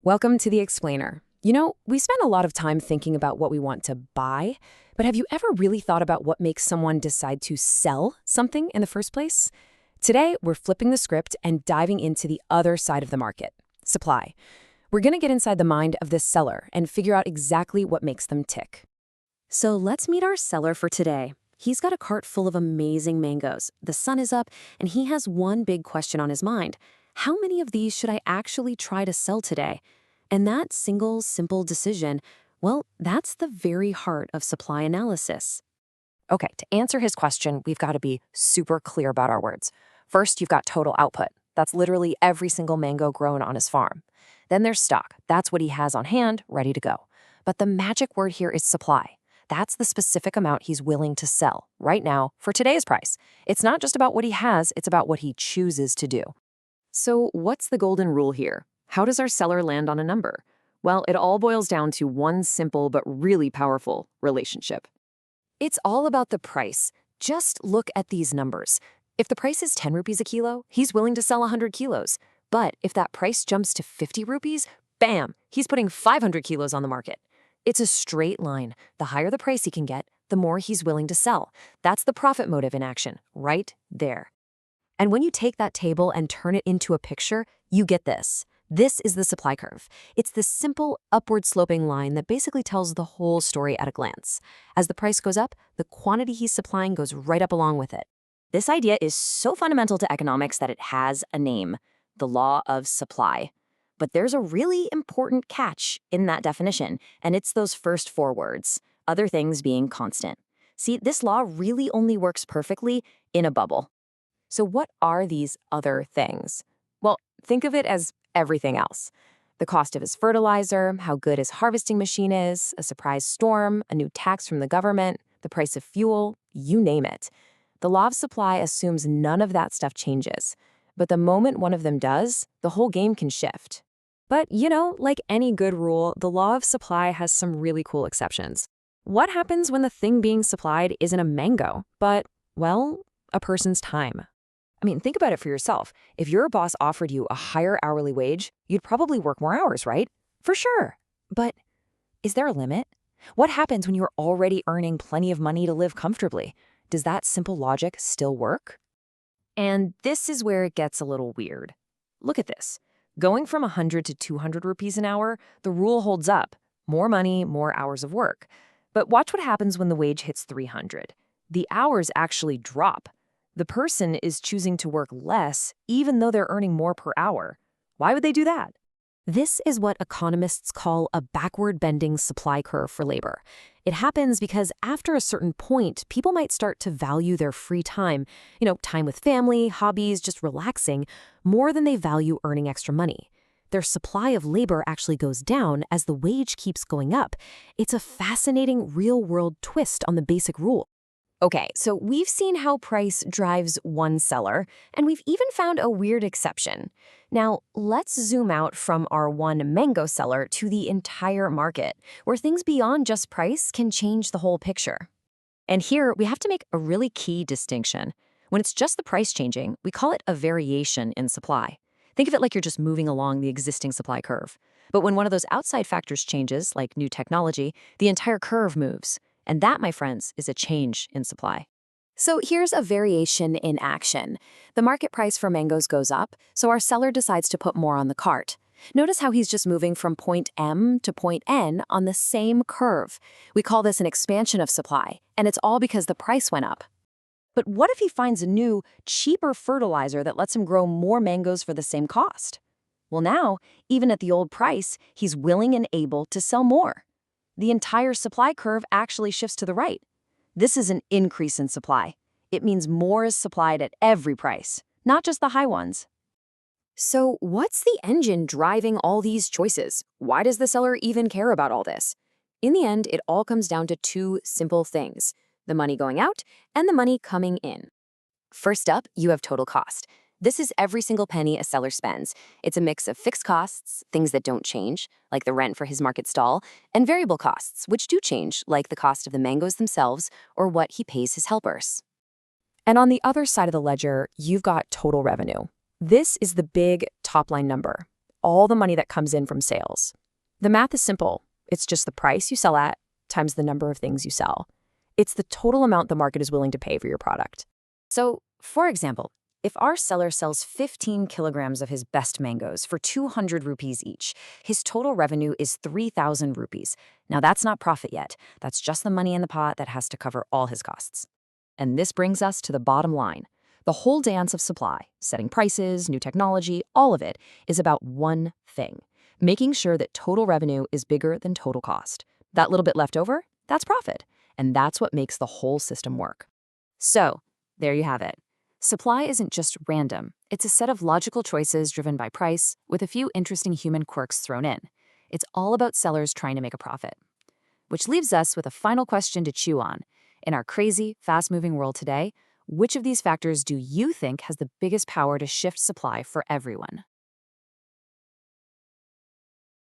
Welcome to The Explainer. We spend a lot of time thinking about what we want to buy, but have you ever really thought about what makes someone decide to sell something in the first place? Today, we're flipping the script and diving into the other side of the market, supply. We're going to get inside the mind of the seller and figure out exactly what makes them tick. So let's meet our seller for today. He's got a cart full of amazing mangoes. The sun is up, and he has one big question on his mind. How many of these should I actually try to sell today? And that single, simple decision, well, that's the very heart of supply analysis. Okay, to answer his question, we've got to be super clear about our words. First, you've got total output. That's literally every single mango grown on his farm. Then there's stock. That's what he has on hand, ready to go. But the magic word here is supply. That's the specific amount he's willing to sell right now for today's price. It's not just about what he has, it's about what he chooses to do. So what's the golden rule here? How does our seller land on a number? Well, it all boils down to one simple but really powerful relationship. It's all about the price. Just look at these numbers. If the price is 10 rupees a kilo, he's willing to sell 100 kilos. But if that price jumps to 50 rupees, bam, he's putting 500 kilos on the market. It's a straight line. The higher the price he can get, the more he's willing to sell. That's the profit motive in action, right there. And when you take that table and turn it into a picture, you get this. This is the supply curve. It's the simple upward-sloping line that basically tells the whole story at a glance. As the price goes up, the quantity he's supplying goes right up along with it. This idea is so fundamental to economics that it has a name, the law of supply. But there's a really important catch in that definition, and it's those first four words, other things being constant. See, this law really only works perfectly in a bubble. So what are these other things? Well, think of it as everything else. The cost of his fertilizer, how good his harvesting machine is, a surprise storm, a new tax from the government, the price of fuel, you name it. The law of supply assumes none of that stuff changes. But the moment one of them does, the whole game can shift. But, like any good rule, the law of supply has some really cool exceptions. What happens when the thing being supplied isn't a mango, but, well, a person's time? Think about it for yourself. If your boss offered you a higher hourly wage, you'd probably work more hours, right? For sure. But is there a limit? What happens when you're already earning plenty of money to live comfortably? Does that simple logic still work? And this is where it gets a little weird. Look at this. Going from 100 to 200 rupees an hour, the rule holds up. More money, more hours of work. But watch what happens when the wage hits 300. The hours actually drop. The person is choosing to work less even though they're earning more per hour. Why would they do that? This is what economists call a backward-bending supply curve for labor. It happens because after a certain point, people might start to value their free time, time with family, hobbies, just relaxing, more than they value earning extra money. Their supply of labor actually goes down as the wage keeps going up. It's a fascinating real-world twist on the basic rule. Okay, so we've seen how price drives one seller, and we've even found a weird exception. Now, let's zoom out from our one mango seller to the entire market, where things beyond just price can change the whole picture. And here, we have to make a really key distinction. When it's just the price changing, we call it a variation in supply. Think of it like you're just moving along the existing supply curve. But when one of those outside factors changes, like new technology, the entire curve moves. And that, my friends, is a change in supply. So here's a variation in action. The market price for mangoes goes up, so our seller decides to put more on the cart. Notice how he's just moving from point M to point N on the same curve. We call this an expansion of supply, and it's all because the price went up. But what if he finds a new, cheaper fertilizer that lets him grow more mangoes for the same cost? Well, now, even at the old price, he's willing and able to sell more. The entire supply curve actually shifts to the right. This is an increase in supply. It means more is supplied at every price, not just the high ones. So what's the engine driving all these choices? Why does the seller even care about all this? In the end, it all comes down to two simple things: the money going out and the money coming in. First up, you have total cost. This is every single penny a seller spends. It's a mix of fixed costs, things that don't change, like the rent for his market stall, and variable costs, which do change, like the cost of the mangoes themselves or what he pays his helpers. And on the other side of the ledger, you've got total revenue. This is the big top-line number. all the money that comes in from sales. The math is simple. It's just the price you sell at times the number of things you sell. It's the total amount the market is willing to pay for your product. So, for example, if our seller sells 15 kilograms of his best mangoes for 200 rupees each, his total revenue is 3,000 rupees. Now, that's not profit yet. That's just the money in the pot that has to cover all his costs. And this brings us to the bottom line. The whole dance of supply, setting prices, new technology, all of it is about one thing: making sure that total revenue is bigger than total cost. That little bit left over, that's profit. And that's what makes the whole system work. So, there you have it. Supply isn't just random. It's a set of logical choices driven by price, with a few interesting human quirks thrown in. It's all about sellers trying to make a profit. Which leaves us with a final question to chew on. In our crazy, fast-moving world today, which of these factors do you think has the biggest power to shift supply for everyone?